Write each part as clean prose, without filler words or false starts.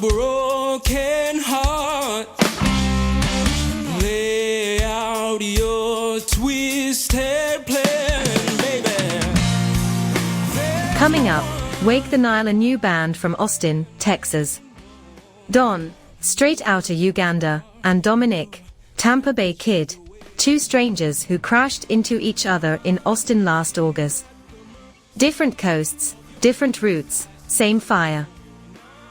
broken heart. Lay out your twisted plan, baby. Coming up, Wake the Nile, a new band from Austin, Texas. Don, straight outta Uganda, and Dominic, Tampa Bay kid, two strangers who crashed into each other in Austin last August. Different coasts, different routes, same fire.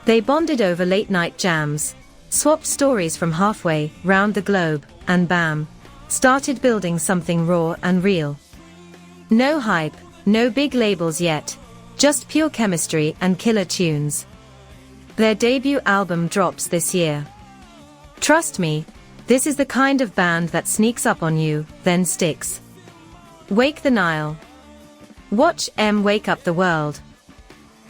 They bonded over late-night jams, swapped stories from halfway round the globe, and bam, started building something raw and real. No hype, no big labels yet, just pure chemistry and killer tunes. Their debut album drops this year. Trust me, this is the kind of band that sneaks up on you, then sticks. Wake the Nile. Watch M wake up the world.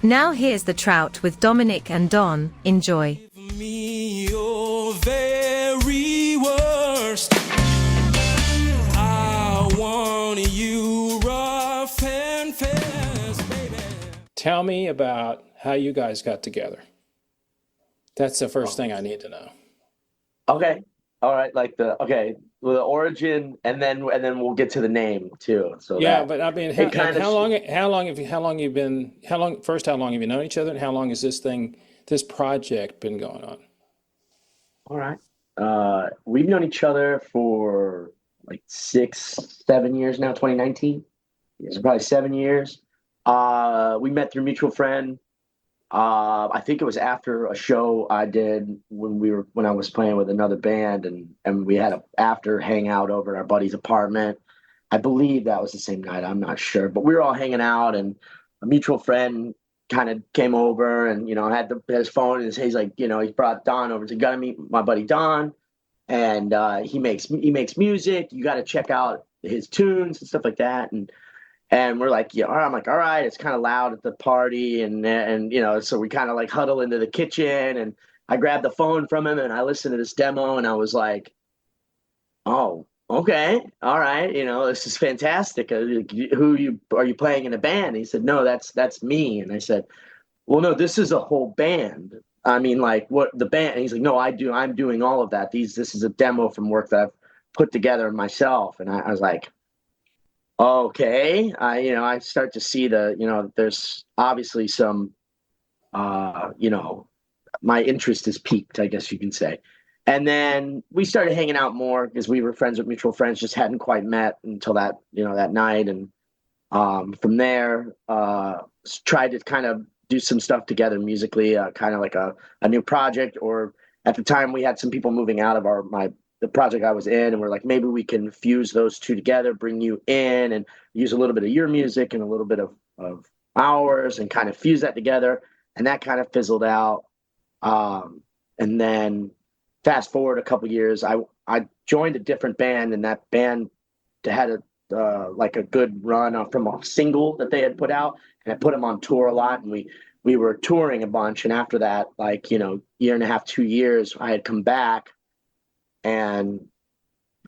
Now here's the Trout with Dominic and Don. Enjoy. Me your very worst. I want you rough and fast, baby. Tell me about how you guys got together. That's the first thing I need to know. Okay. All right. Well, the origin, and then we'll get to the name too. So Yeah, but I mean, how long have you known each other, and how long has this project been going on? All right. We've known each other for like 6-7 years now. 2019. So probably 7 years. We met through a mutual friend. I think it was after a show I did when I was playing with another band, and we had a after hangout over at our buddy's apartment. I believe that was the same night. I'm not sure, but we were all hanging out, and a mutual friend kind of came over and, had his phone, and he's like, he brought Don over. So you got to meet my buddy Don, and he makes music. You got to check out his tunes and stuff like that. And we're like, yeah, I'm like, all right, it's kind of loud at the party. And so we kind of like huddle into the kitchen, and I grabbed the phone from him and I listened to this demo, and I was like, oh, okay. All right. This is fantastic. Are you playing in a band? And he said, no, that's me. And I said, well, no, this is a whole band. I mean, like, what the band? And he's like, no, I'm doing all of that. This is a demo from work that I've put together myself. And I was like, okay. I start to see there's obviously some, my interest is piqued, I guess you can say. And then we started hanging out more because we were friends with mutual friends, just hadn't quite met until that night. And from there, tried to kind of do some stuff together musically, kind of like a new project. Or at the time we had some people moving out of the project I was in, and we're like, maybe we can fuse those two together, bring you in and use a little bit of your music and a little bit of ours, and kind of fuse that together. And that kind of fizzled out. And then fast forward a couple years, I joined a different band, and that band had a good run from a single that they had put out, and I put them on tour a lot, and we were touring a bunch. And after that, year and a half, 2 years, I had come back. And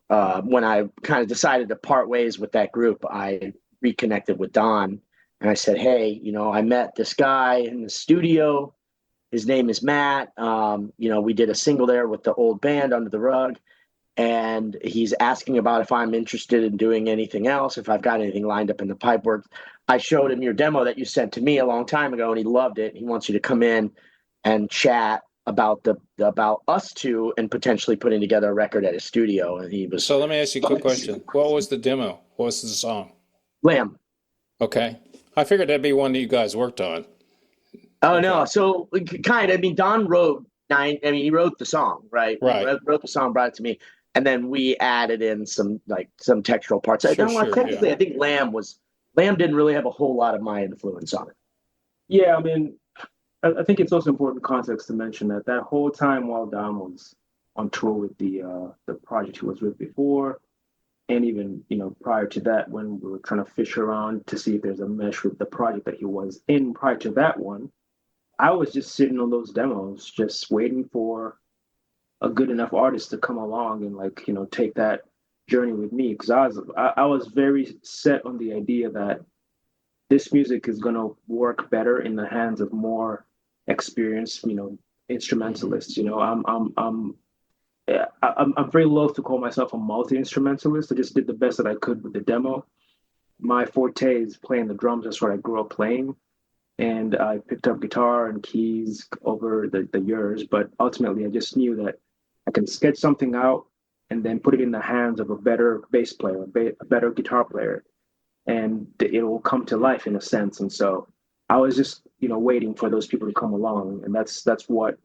when I kind of decided to part ways with that group, I reconnected with Don, and I said, hey, I met this guy in the studio. His name is Matt. We did a single there with the old band, Under the Rug. And he's asking about if I'm interested in doing anything else, if I've got anything lined up in the pipe work. I showed him your demo that you sent to me a long time ago, and he loved it. He wants you to come in and chat about us two and potentially putting together a record at his studio. And he was. So let me ask you a quick question. What was the demo? What was the song? Lamb. Okay. I figured that'd be one that you guys worked on. Oh, okay. No. So Don wrote he wrote the song, right? Right. He wrote the song, brought it to me. And then we added in some textural parts. Technically, I think Lamb didn't really have a whole lot of my influence on it. Yeah, I think it's also important context to mention that whole time while Don was on tour with the project he was with before, and even prior to that, when we were trying to fish around to see if there's a mesh with the project that he was in prior to that one, I was just sitting on those demos, just waiting for a good enough artist to come along and take that journey with me, because I was very set on the idea that this music is going to work better in the hands of more experienced instrumentalist. I'm very loath to call myself a multi-instrumentalist. I just did the best that I could with the demo. My forte is playing the drums. That's what I grew up playing. And I picked up guitar and keys over the years. But ultimately, I just knew that I can sketch something out and then put it in the hands of a better bass player, a better guitar player. And it will come to life in a sense. And so I was just, waiting for those people to come along. And that's what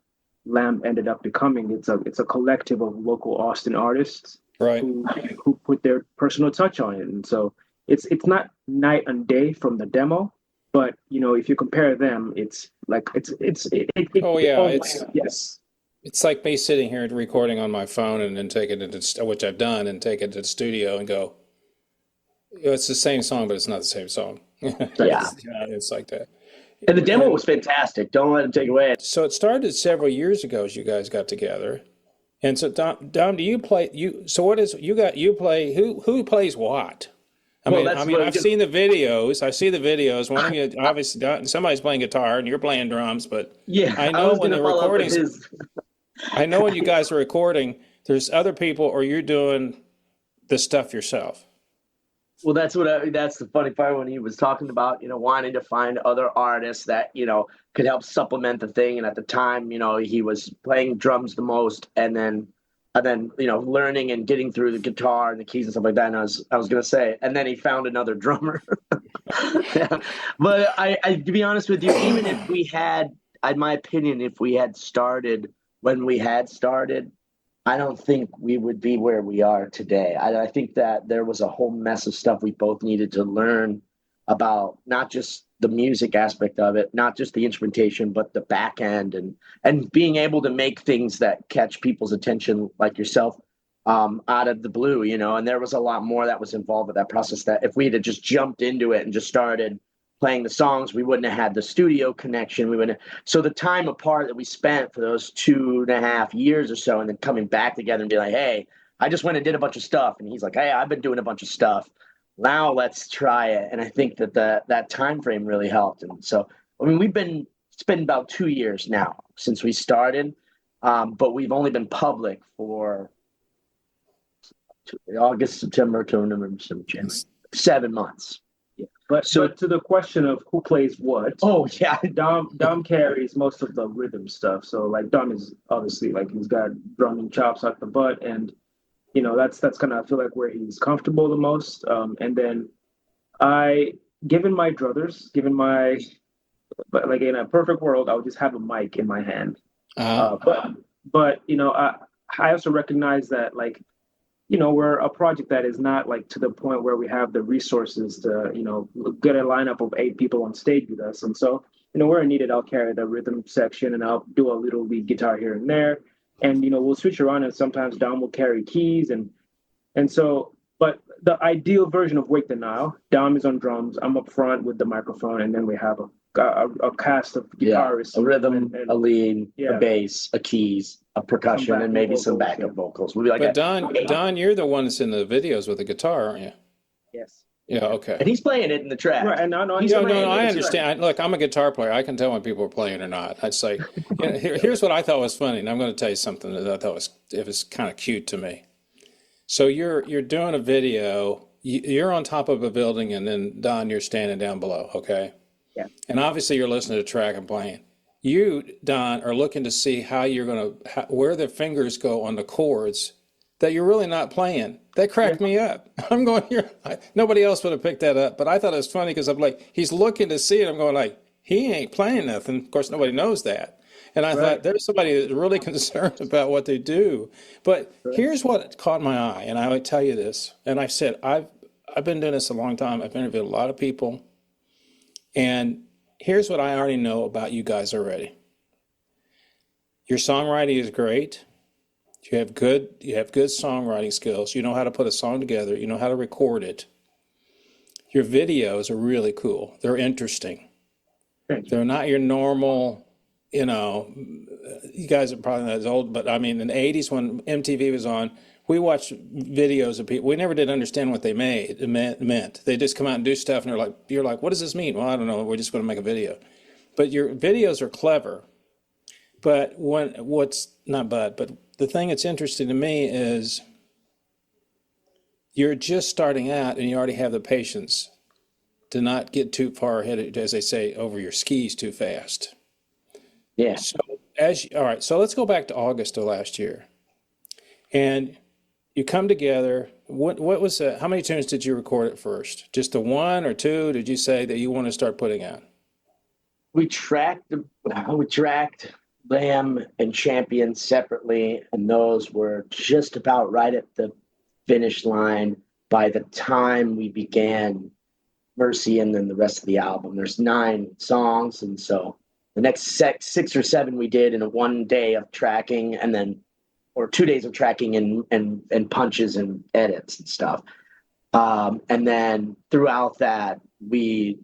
Lamb ended up becoming. It's a collective of local Austin artists, Right. who put their personal touch on it. And so it's not night and day from the demo, but if you compare them, it's like Oh yeah, yes. it's like me sitting here and recording on my phone and then taking it to, which I've done, and take it to the studio and go, it's the same song, but it's not the same song. Yeah. It's like that. And the demo was fantastic. Don't let him take away. So it started several years ago as you guys got together. And so Dom, do you play so what is you play who plays what? I've seen the videos. I see the videos. One of you obviously somebody's playing guitar and you're playing drums, but Yeah, I know when the recordings I know when you guys are recording, there's other people or you're doing the stuff yourself. Well, that's the funny part when he was talking about, wanting to find other artists that, could help supplement the thing. And at the time, he was playing drums the most and then, learning and getting through the guitar and the keys and stuff like that. And I was going to say, and then he found another drummer. Yeah. But I, to be honest with you, even if we had, in my opinion, if we had started when we had started, I don't think we would be where we are today. I think that there was a whole mess of stuff we both needed to learn about, not just the music aspect of it, not just the instrumentation, but the back end and being able to make things that catch people's attention, like yourself, out of the blue, and there was a lot more that was involved with that process, that if we had just jumped into it and just started playing the songs, we wouldn't have had the studio connection. So the time apart that we spent for those 2.5 years or so, and then coming back together and be like, hey, I just went and did a bunch of stuff. And he's like, hey, I've been doing a bunch of stuff. Now let's try it. And I think that time frame really helped. And so, it's been about 2 years now since we started, but we've only been public for August, September, October, November, December, January, 7 months. Yeah. But to the question of who plays what, oh yeah, Dom carries most of the rhythm stuff. So like Dom is obviously he's got drumming chops out the butt, and that's kind of, I feel like, where he's comfortable the most. And then given but like in a perfect world, I would just have a mic in my hand. But I also recognize that we're a project that is not to the point where we have the resources to, get a lineup of 8 people on stage with us. And so, where I need it, I'll carry the rhythm section and I'll do a little lead guitar here and there. And, we'll switch around, and sometimes Dom will carry keys. And so, but the ideal version of Wake the Nile, Dom is on drums, I'm up front with the microphone, and then we have a cast of guitarists. A rhythm, a lead, a bass, a keys, a percussion, and maybe some backup vocals. We'll be like, but Don, you're the one that's in the videos with the guitar, aren't you? Yes. Yeah, okay. And he's playing it in the track. Right, and I understand. Look, I'm a guitar player. I can tell when people are playing or not. I'd say, here's what I thought was funny, and I'm going to tell you something that I thought was kind of cute to me. So you're doing a video. You're on top of a building, and then Don, you're standing down below. Okay. Yeah. And obviously, you're listening to the track and playing. You, Don, are looking to see how you're going to where the fingers go on the chords that you're really not playing. That cracked me up. I'm going here. Nobody else would have picked that up, but I thought it was funny because I'm like, he's looking to see it. I'm going like, he ain't playing nothing. Of course, nobody knows that. And I thought there's somebody that's really concerned about what they do. But here's what caught my eye, and I would tell you this. And I said, I've been doing this a long time. I've interviewed a lot of people, and here's what I already know about you guys already. Your songwriting is great. You have good songwriting skills. You know how to put a song together. You know how to record it. Your videos are really cool. They're interesting. They're not your normal, you guys are probably not as old, but I mean, in the 80s when MTV was on, we watched videos of people. We never did understand what they meant. They just come out and do stuff, and you're like, what does this mean? Well, I don't know. We're just going to make a video. But your videos are clever. But the thing that's interesting to me is you're just starting out and you already have the patience to not get too far ahead, as they say, over your skis too fast. Yeah. So all right, so let's go back to August of last year. And you come together. What was how many tunes did you record at first? Just the one or two? Did you say that you want to start putting out? We tracked Lamb and Champion separately, and those were just about right at the finish line by the time we began Mercy and then the rest of the album. There's 9 songs, and so the next 6 or 7 we did in a one day of tracking, and then or 2 days of tracking and punches and edits and stuff. And then throughout that, we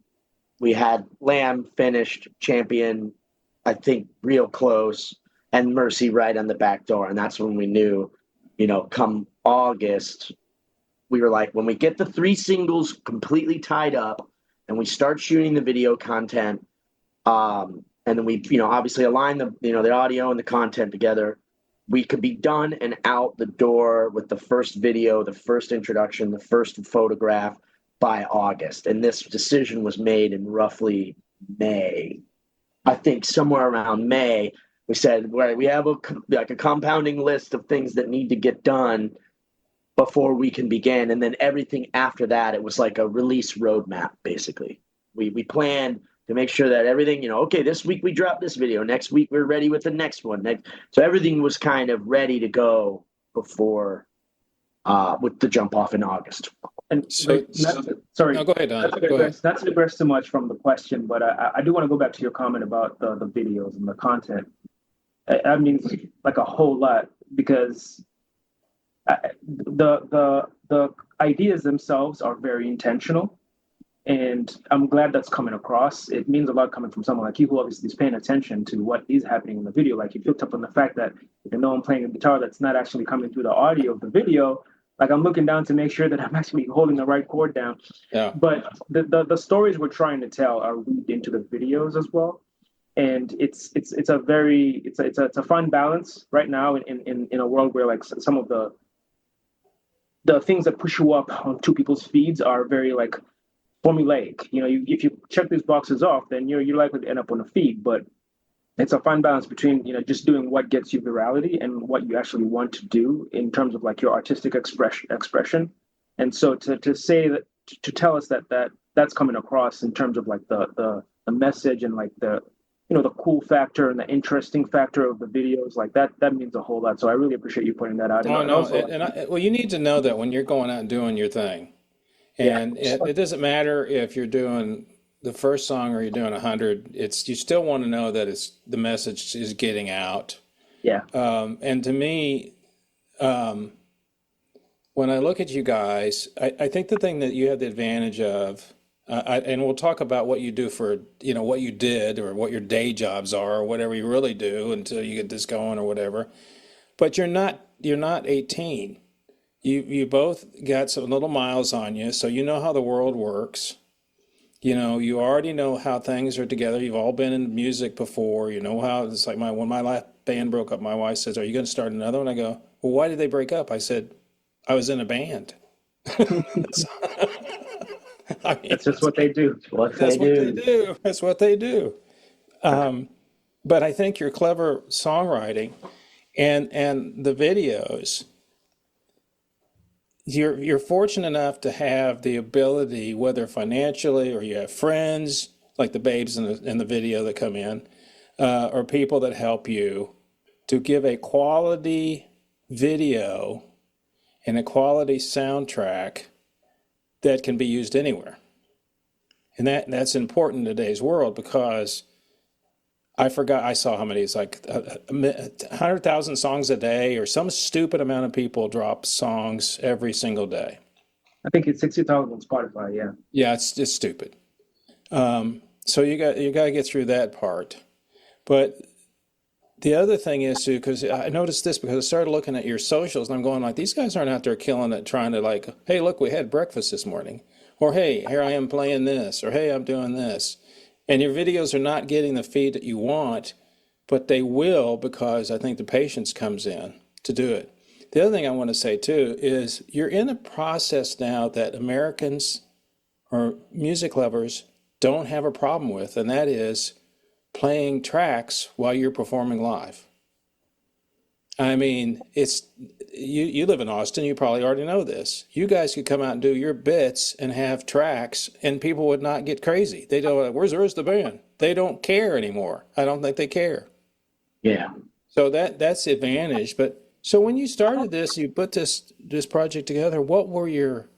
had Lamb finished, Champion, I think, real close, and Mercy right on the back door. And that's when we knew, come August, we were like, when we get the 3 singles completely tied up and we start shooting the video content, and then we, obviously align the audio and the content together, we could be done and out the door with the first video, the first introduction, the first photograph by August. And this decision was made in roughly May. I think somewhere around May, we said, right, we have a compounding list of things that need to get done before we can begin. And then everything after that, it was like a release roadmap, basically. We planned to make sure that everything, okay, this week we drop this video. Next week we're ready with the next one. So everything was kind of ready to go before with the jump off in August. And sorry, no, go ahead, Don. Go ahead. Not to digress too much from the question, but I do want to go back to your comment about the videos and the content. I mean, like a whole lot, because the ideas themselves are very intentional, and I'm glad that's coming across. It means a lot coming from someone like you, who obviously is paying attention to what is happening in the video. Like, you picked up on the fact that even though I'm playing a guitar that's not actually coming through the audio of the video, like, I'm looking down to make sure that I'm actually holding the right chord down. Yeah. But the stories we're trying to tell are weaved into the videos as well, and it's a fun balance right now in a world where, like, some of the things that push you up on two people's feeds are very, like, formulaic. If you check these boxes off, then you're likely to end up on a feed. But it's a fine balance between just doing what gets you virality and what you actually want to do in terms of, like, your artistic expression. And so to say that, to tell us that's coming across in terms of, like, the message and, like, the the cool factor and the interesting factor of the videos, like, that means a whole lot. So I really appreciate you pointing that out. Oh, no, well, you need to know that when you're going out and doing your thing, and it doesn't matter if you're doing the first song or you're doing 100, you still want to know that the message is getting out. Yeah. And to me, when I look at you guys, I think the thing that you have the advantage of, and we'll talk about what you do for, what you did or what your day jobs are or whatever you really do until you get this going or whatever. But you're not 18. You both got some little miles on you, so you know how the world works. You already know how things are together. You've all been in music before. You know how it's like when my last band broke up, my wife says, "Are you going to start another one?" I go, "Well, why did they break up?" I said, "I was in a band." I mean, that's just what they do. That's what they do. But I think your clever songwriting and the videos, you're fortunate enough to have the ability, whether financially or you have friends like the babes in the video that come in, or people that help you, to give a quality video and a quality soundtrack that can be used anywhere. And that's important in today's world, because I saw how many, it's like 100,000 songs a day, or some stupid amount of people drop songs every single day. I think it's 60,000 on Spotify, yeah. Yeah, it's just stupid. So you got to get through that part. But the other thing is, too, because I noticed this because I started looking at your socials, and I'm going like, these guys aren't out there killing it, trying to, like, hey, look, we had breakfast this morning. Or, hey, here I am playing this. Or, hey, I'm doing this. And your videos are not getting the feed that you want but they will because I think the patience comes in to do it. The other thing I want to say too is you're in a process now that Americans or music lovers don't have a problem with, and that is playing tracks while you're performing live. I mean, it's you live in Austin, you probably already know this. You guys could come out and do your bits and have tracks and people would not get crazy. They don't, where's the band? They don't care anymore. I don't think they care. Yeah. So that's the advantage. But so when you started this, you put this project together, what were your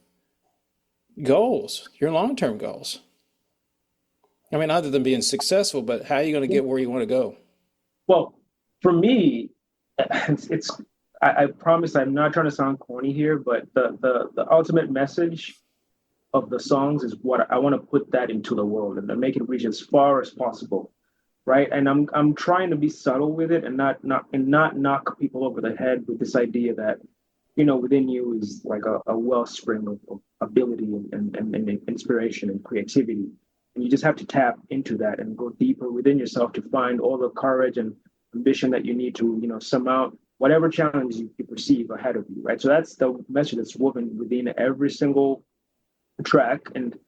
goals, your long-term goals? I mean, other than being successful, but how are you going to get where you want to go? Well, for me, I promise I'm not trying to sound corny here, but the ultimate message of the songs is what I want to put that into the world and make it reach as far as possible, right? And I'm trying to be subtle with it and not knock people over the head with this idea that, you know, within you is like a wellspring of ability and inspiration and creativity. And you just have to tap into that and go deeper within yourself to find all the courage and ambition that you need to, you know, surmount whatever challenge you perceive ahead of you, right? So that's the message that's woven within every single track. And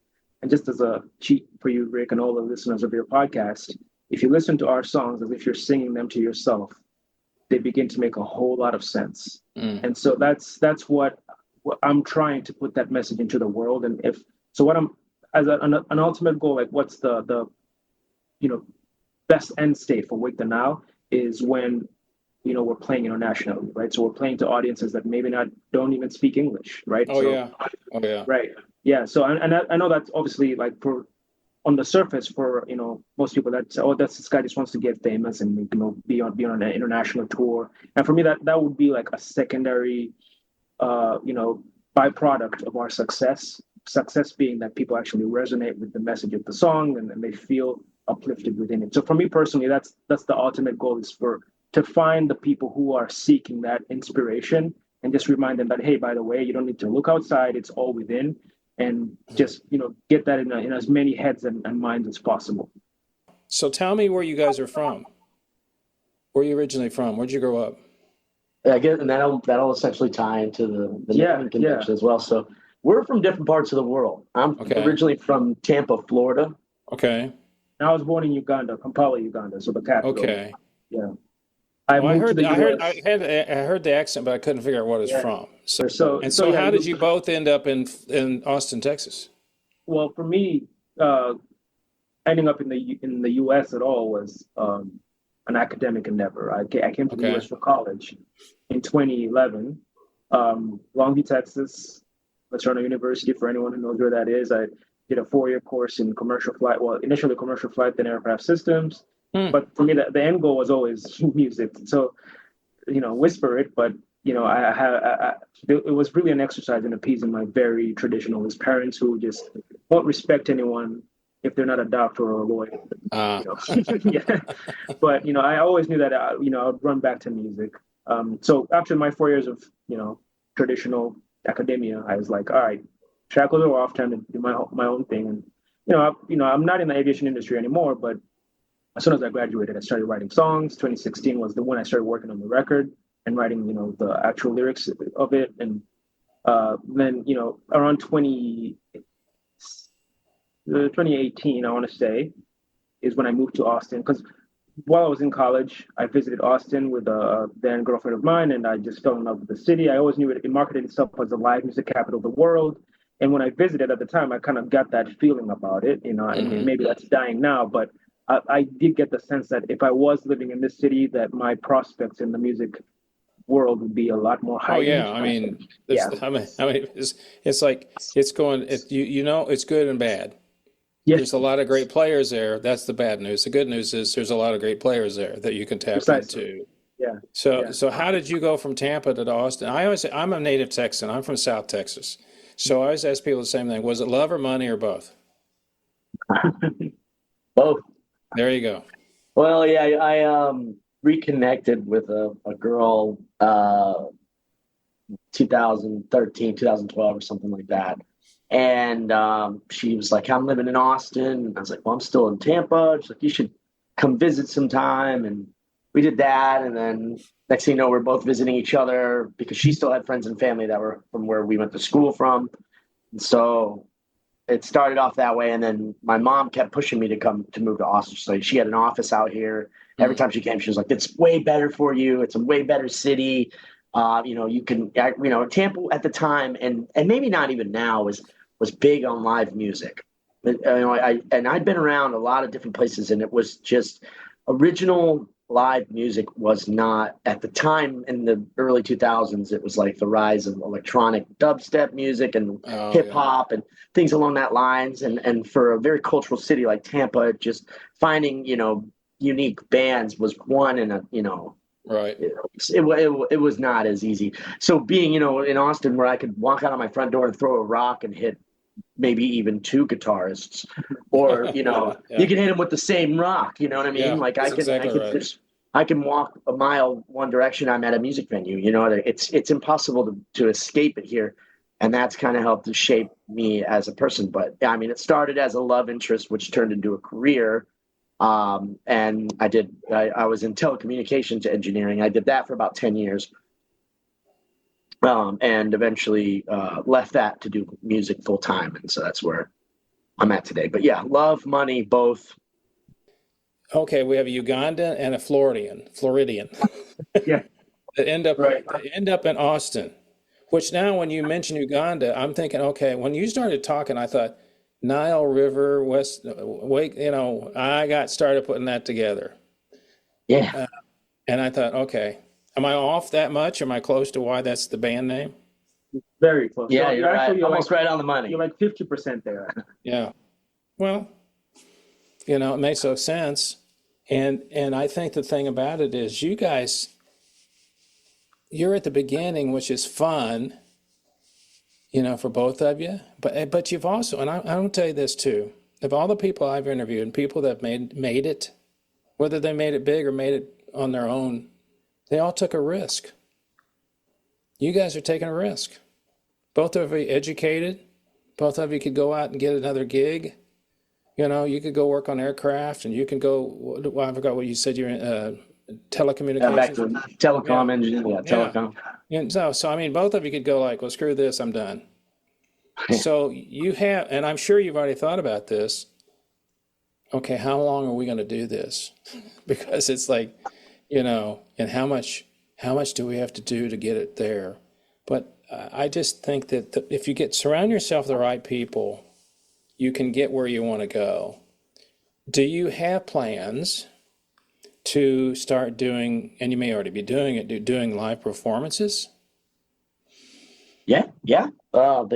just as a cheat for you, Rick, and all the listeners of your podcast, if you listen to our songs as if you're singing them to yourself, they begin to make a whole lot of sense. And so that's what I'm trying to put that message into the world. And what I'm, as an ultimate goal, like what's the you know, best end state for Wake the Nile is when, you know, we're playing internationally, right? So we're playing to audiences that maybe don't even speak English, right? Oh yeah. Right. Yeah. So I know that's obviously like on the surface for, you know, most people that's this guy just wants to get famous and, you know, be on an international tour. And for me, that would be like a secondary, you know, byproduct of our success. Success being that people actually resonate with the message of the song and they feel uplifted within it. So for me personally, that's the ultimate goal, is to find the people who are seeking that inspiration and just remind them that, hey, by the way, you don't need to look outside, it's all within, and just, you know, get that in as many heads and minds as possible. So tell me where you guys are from. Where are you originally from? Where'd you grow up? I guess, and that'll essentially tie into the naming convention as well. So we're from different parts of the world. I'm originally from Tampa, Florida. Okay. And I was born in Uganda, Kampala, Uganda, so the capital. Okay. Yeah. I heard the accent, but I couldn't figure out what it's from. So how did you both end up in Austin, Texas? Well, for me, ending up in the U.S. at all was an academic endeavor. I came to the U.S. for college in 2011, Longview, Texas, Latino University. For anyone who knows where that is, I did a 4-year course in commercial flight. Well, initially commercial flight, then aircraft systems. But for me, the end goal was always music. So, you know, whisper it, but, you know, it was really an exercise in appeasing my very traditionalist parents who just won't respect anyone if they're not a doctor or a lawyer. You know? Yeah. But, you know, I always knew that, you know, I'd run back to music. So after my 4 years of, you know, traditional academia, I was like, all right, shackles are off, time to do my own thing. And, you know, I'm not in the aviation industry anymore, but as soon as I graduated, I started writing songs. 2016 was the one I started working on the record and writing, you know, the actual lyrics of it. And then, you know, around 2018, I want to say, is when I moved to Austin. Because while I was in college, I visited Austin with a then girlfriend of mine, and I just fell in love with the city. I always knew it marketed itself as the live music capital of the world. And when I visited at the time, I kind of got that feeling about it, you know, and maybe that's dying now, but I did get the sense that if I was living in this city, that my prospects in the music world would be a lot more high. Oh yeah, I mean, it's like it's going. You know, it's good and bad. Yes. There's a lot of great players there. That's the bad news. The good news is there's a lot of great players there that you can tap into. Yeah. So how did you go from Tampa to Austin? I always say I'm a native Texan. I'm from South Texas. So I always ask people the same thing: was it love or money or both? Both. There you go. Well, yeah, I reconnected with a girl 2013, 2012 or something like that. And she was like, I'm living in Austin. And I was like, well, I'm still in Tampa. She's like, you should come visit sometime. And we did that, and then next thing you know, we're both visiting each other because she still had friends and family that were from where we went to school from. And so it started off that way, and then my mom kept pushing me to move to Austin. So she had an office out here. Every time she came, she was like, "It's way better for you. It's a way better city. You can, Tampa at the time, and maybe not even now, was big on live music. I'd been around a lot of different places, and it was just original live music was not at the time in the early 2000s. It was like the rise of electronic dubstep music and hip hop and things along that lines. And for a very cultural city like Tampa, just finding unique bands was one, and Right. it was not as easy. So being in Austin, where I could walk out of my front door and throw a rock and hit maybe even two guitarists, or you can hit them with the same rock. You know what I mean? Yeah, like right. I can walk a mile one direction. I'm at a music venue. It's impossible to escape it here, and that's kind of helped to shape me as a person. But I mean, it started as a love interest, which turned into a career. And I was in telecommunications engineering. I did that for about 10 years. And eventually left that to do music full time. And so that's where I'm at today. But yeah, love, money, both. Okay, we have a Ugandan and a Floridian. Yeah. that end up in Austin. Which now, when you mention Uganda, I'm thinking, okay, when you started talking, I thought Nile River, Wake. I got started putting that together. Yeah. And I thought, okay, am I off that much? Am I close to why that's the band name? Very close. Yeah, So you're right. Almost right on the money. You're like 50% there. Yeah. Well, it makes no sense. And I think the thing about it is you guys, you're at the beginning, which is fun, for both of you. But you've also, and I will tell you this too, of all the people I've interviewed and people that made it, whether they made it big or made it on their own, they all took a risk. You guys are taking a risk. Both of you educated. Both of you could go out and get another gig. You could go work on aircraft, and you can go. Well, I forgot what you said. You're in telecommunications. Back to telecom engineering. Yeah, telecom. And so I mean, both of you could go like, well, screw this, I'm done. So you have, and I'm sure you've already thought about this. Okay, how long are we going to do this? Because it's like, and how much do we have to do to get it there? But I just think that if you surround yourself with the right people, you can get where you want to go. Do you have plans to start doing, and you may already be doing it, doing live performances? Yeah. With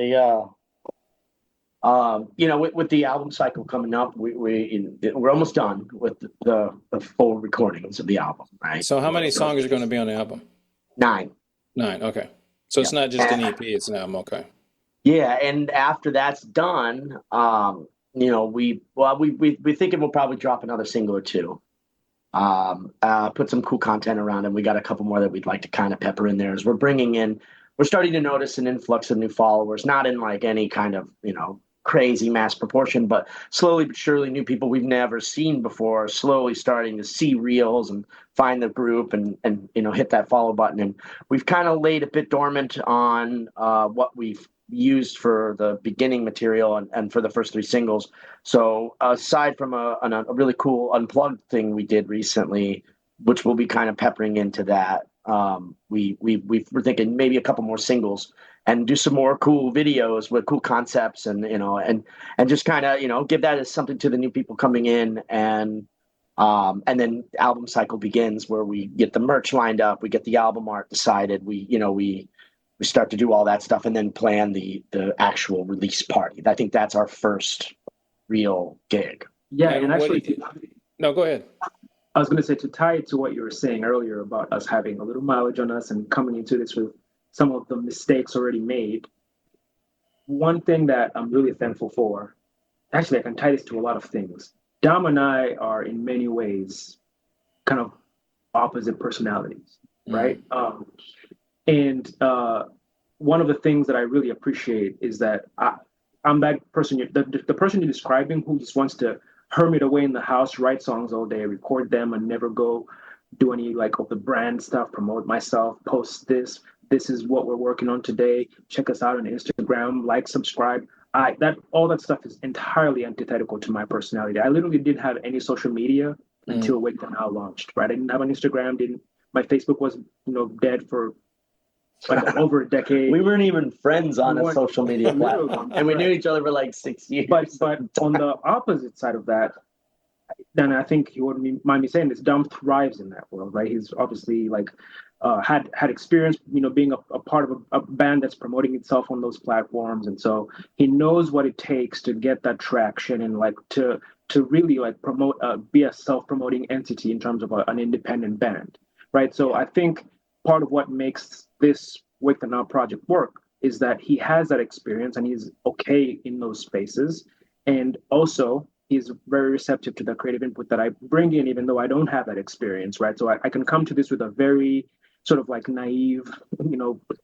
the album cycle coming up, we're almost done with the full recordings of the album, right? So how many songs are going to be on the album? 9. 9, okay. So it's not just an EP, it's an album, okay. Yeah, and after that's done, we thinking we'll probably drop another single or two. Put some cool content around it. We got a couple more that we'd like to kind of pepper in there as we're starting to notice an influx of new followers, not in like any kind of, crazy mass proportion, but slowly but surely new people we've never seen before are slowly starting to see reels and find the group and hit that follow button. And we've kind of laid a bit dormant on what we've used for the beginning material and for the first 3 singles. So aside from a really cool unplugged thing we did recently, which we'll be kind of peppering into that, we're thinking maybe a couple more singles and do some more cool videos with cool concepts and just kind of give that as something to the new people coming in, and then album cycle begins where we get the merch lined up, we get the album art decided, we start to do all that stuff and then plan the actual release party. I think that's our first real gig. Yeah, and actually, no, go ahead. I was going to say, to tie it to what you were saying earlier about us having a little mileage on us and coming into this with some of the mistakes already made. One thing that I'm really thankful for, actually I can tie this to a lot of things. Dom and I are in many ways kind of opposite personalities, right? And one of the things that I really appreciate is that I'm that person, the person you're describing who just wants to hermit away in the house, write songs all day, record them, and never go do any like of the brand stuff, promote myself, post this. This is what we're working on today. Check us out on Instagram, like, subscribe. All that stuff is entirely antithetical to my personality. I literally didn't have any social media until Wake the Nile launched. Right, I didn't have an Instagram. Didn't My Facebook was dead for like over a decade. We weren't even friends on a social media platform, and we knew each other for like 6 years. But on the opposite side of that, then I think you wouldn't mind me saying this, Dom thrives in that world, right? He's obviously like had experience, being a part of a band that's promoting itself on those platforms, and so he knows what it takes to get that traction and like to really like promote, be a self-promoting entity in terms of an independent band, right? So I think part of what makes this Wake the Nile project work is that he has that experience and he's okay in those spaces, and also he's very receptive to the creative input that I bring in, even though I don't have that experience, right? So I can come to this with a very sort of like naive,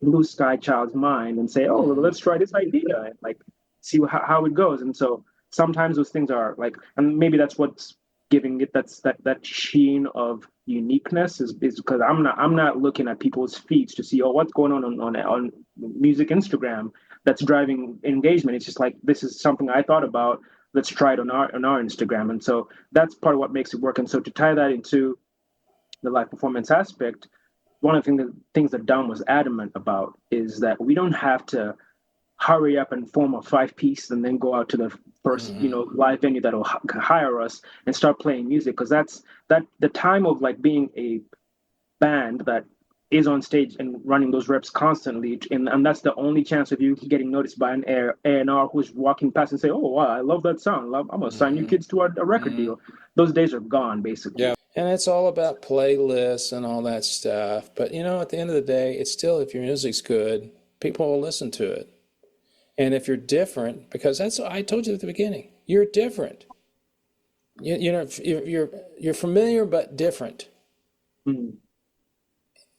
blue sky child's mind and say, oh, well, let's try this idea and like see how it goes. And so sometimes those things are like, and maybe that's what's giving it that sheen of uniqueness is because I'm not looking at people's feeds to see, oh, what's going on music Instagram that's driving engagement. It's just like, this is something I thought about. Let's try it on our Instagram. And so that's part of what makes it work. And so to tie that into the live performance aspect, one of the things that Dom was adamant about is that we don't have to hurry up and form a 5-piece and then go out to the first, live venue that'll hire us and start playing music. Because that's the time of like being a band that is on stage and running those reps constantly, and that's the only chance of you getting noticed by an A&R who's walking past and say, oh wow, I love that song, I'm gonna sign you kids to a record deal. Those days are gone, basically. Yeah, and it's all about playlists and all that stuff, but at the end of the day, it's still, if your music's good, people will listen to it. And if you're different, because that's what I told you at the beginning, you're different. You're familiar but different. Mm-hmm.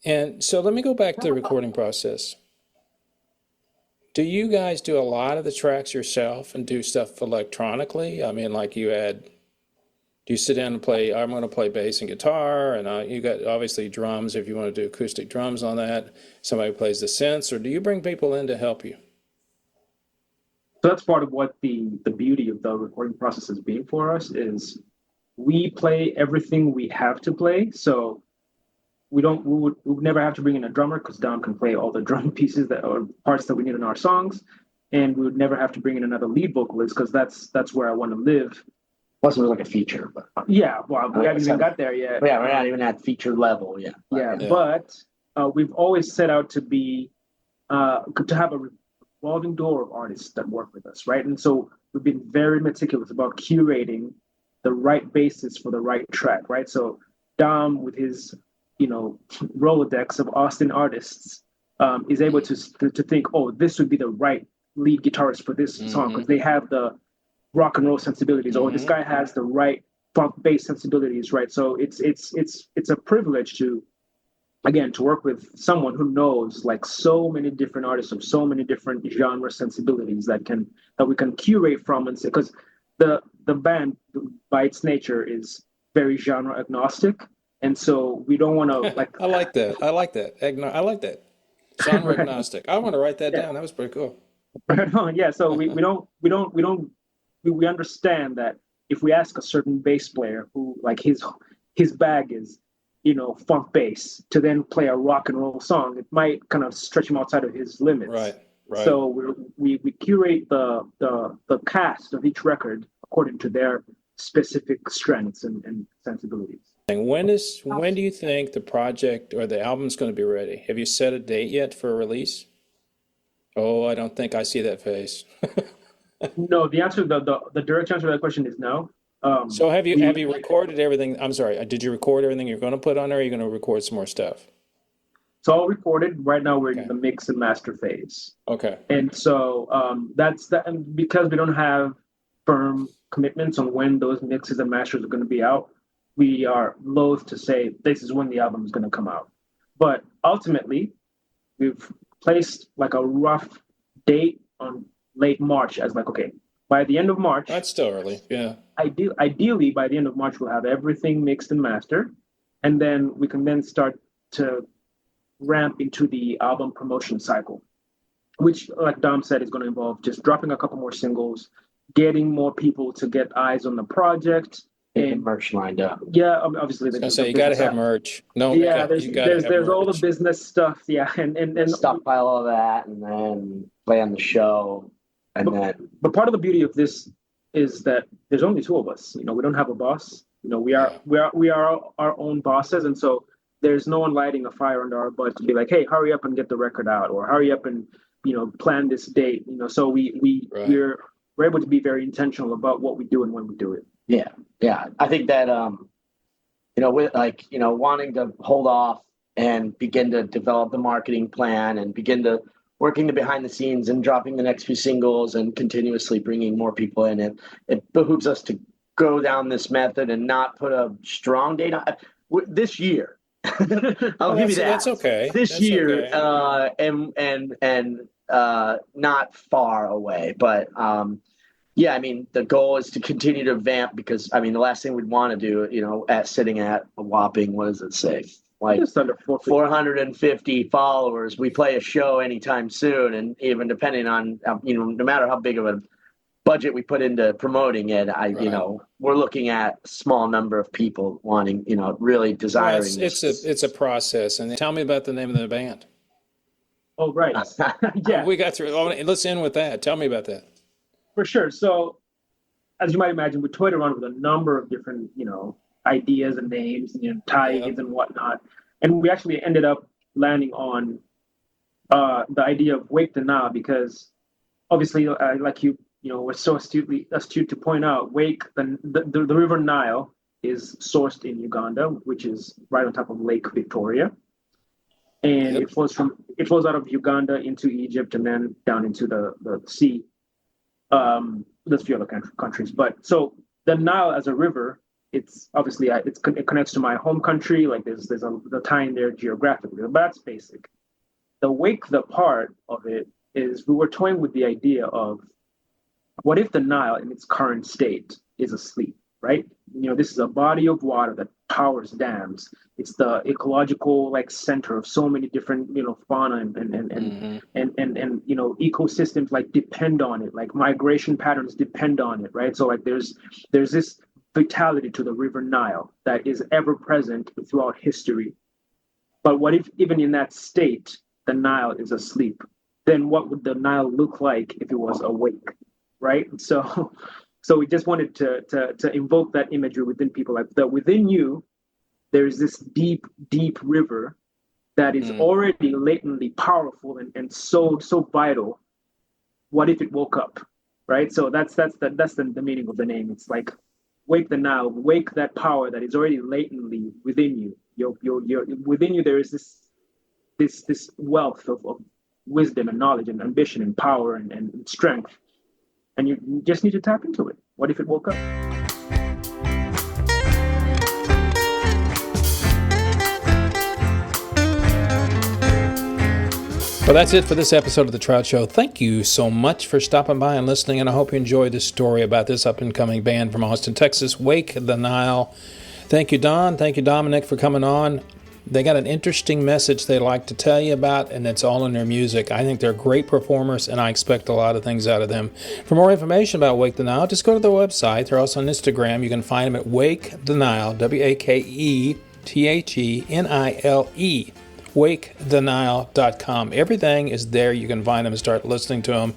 And so let me go back to the recording process. Do you guys do a lot of the tracks yourself and do stuff electronically? I mean, like do you sit down and play, I'm going to play bass and guitar, and you got obviously drums if you want to do acoustic drums on that. Somebody plays the synths, or do you bring people in to help you? So that's part of what the beauty of the recording process has been for us is we play everything we have to play. So we would never have to bring in a drummer because Dom can play all the drum pieces or parts that we need in our songs, and we would never have to bring in another lead vocalist because that's where I want to live. Plus, it was like a feature, but yeah, well, we haven't even got there yet. Yeah, we're not even at feature level yet. Yeah, but we've always set out to be to have a revolving door of artists that work with us, right? And so we've been very meticulous about curating the right basis for the right track, right? So Dom, with his Rolodex of Austin artists, is able to think, oh, this would be the right lead guitarist for this song because they have the rock and roll sensibilities, or this guy has the right funk bass sensibilities, right? So it's a privilege to work with someone who knows like so many different artists of so many different genre sensibilities that we can curate from, and say, because the band by its nature is very genre agnostic. And so we don't want to like. I like that. I like that. Genre agnostic. I want to write that down. That was pretty cool. Right on. Yeah. So we understand that if we ask a certain bass player who like his bag is funk bass to then play a rock and roll song, it might kind of stretch him outside of his limits. Right. So we curate the cast of each record according to their specific strengths and sensibilities. When do you think the project or the album's going to be ready? Have you set a date yet for a release? Oh, I don't think I see that face. No, the direct answer to that question is no. So have you recorded everything? I'm sorry, did you record everything you're going to put on there, or are you going to record some more stuff? It's all recorded. Right now we're in the mix and master phase. Okay. And so that's that, and because we don't have firm commitments on when those mixes and masters are going to be out, we are loath to say this is when the album is going to come out. But ultimately, we've placed like a rough date on late March as like, okay, by the end of March. That's still early, yeah. Ideally, by the end of March, we'll have everything mixed and mastered. and then we can then start to ramp into the album promotion cycle, which, like Dom said, is going to involve just dropping a couple more singles, getting more people to get eyes on the project, And merch lined up. yeah, obviously. I say you got to have merch. No, Yeah, you gotta have there's all the merch. business stuff. Yeah, and Stockpile all that, and then play on the show, and then. But part of the beauty of this is that there's only two of us. We don't have a boss. We are our own bosses, and so there's no one lighting a fire under our butt to be like, hey, hurry up and get the record out, or hurry up and plan this date. So we're able to be very intentional about what we do and when we do it. Yeah. I think that with wanting to hold off and begin to develop the marketing plan and begin to working the behind the scenes and dropping the next few singles and continuously bringing more people in, it behooves us to go down this method and not put a strong date on this year. I'll give you that. That's okay. This year, okay. And not far away, but yeah, I mean, the goal is to continue to vamp because, I mean, the last thing we'd want to do, sitting at a whopping, what does it say? Like just under 450 followers. We play a show anytime soon. And even depending on, no matter how big of a budget we put into promoting it, we're looking at a small number of people wanting, really desiring. Well, it's a process. And tell me about the name of the band. Oh, right. Yeah. We got through. Let's end with that. Tell me about that. For sure. So, as you might imagine, we toyed around with a number of different, ideas and names, tags and whatnot, and we actually ended up landing on the idea of Wake the Nile because, obviously, like you were so astute to point out, Wake the River Nile is sourced in Uganda, which is right on top of Lake Victoria, and it flows out of Uganda into Egypt and then down into the sea. There's a few other countries, but so the Nile as a river, it's obviously it connects to my home country. Like there's the tie in there geographically, but that's basic. The wake the part of it is we were toying with the idea of what if the Nile in its current state is asleep, right? This is a body of water that powers dams. It's the ecological center of so many different fauna and ecosystems depend on it, like migration patterns depend on it, right? So there's this vitality to the River Nile that is ever present throughout history. But what if even in that state the Nile is asleep? Then what would the Nile look like if it was awake, right? So we just wanted to invoke that imagery within people, like that within you, there's this deep, deep river that is already latently powerful and so vital. What if it woke up, right? So that's the meaning of the name. It's like wake the Nile, wake that power that is already latently within you. You're within you. There is this wealth of wisdom and knowledge and ambition and power and strength. And you just need to tap into it. What if it woke up? Well, that's it for this episode of The Trout Show. Thank you so much for stopping by and listening, and I hope you enjoyed this story about this up-and-coming band from Austin, Texas, Wake the Nile. Thank you, Don. Thank you, Dominic, for coming on. They got an interesting message they'd like to tell you about, and it's all in their music. I think they're great performers, and I expect a lot of things out of them. For more information about Wake the Nile, just go to their website. They're also on Instagram. You can find them at Wake the Nile, WakeThenile, WakeThenile.com. Everything is there. You can find them and start listening to them.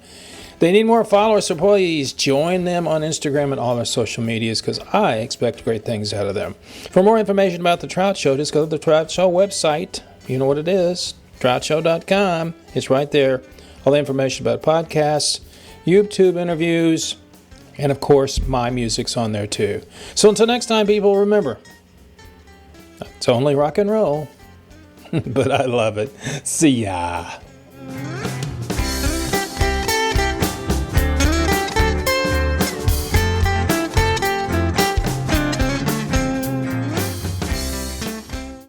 They need more followers, so please join them on Instagram and all their social medias because I expect great things out of them. For more information about The Trout Show, just go to the Trout Show website. You know what it is, troutshow.com. It's right there. All the information about podcasts, YouTube interviews, and of course, my music's on there too. So until next time, people, remember, it's only rock and roll, but I love it. See ya.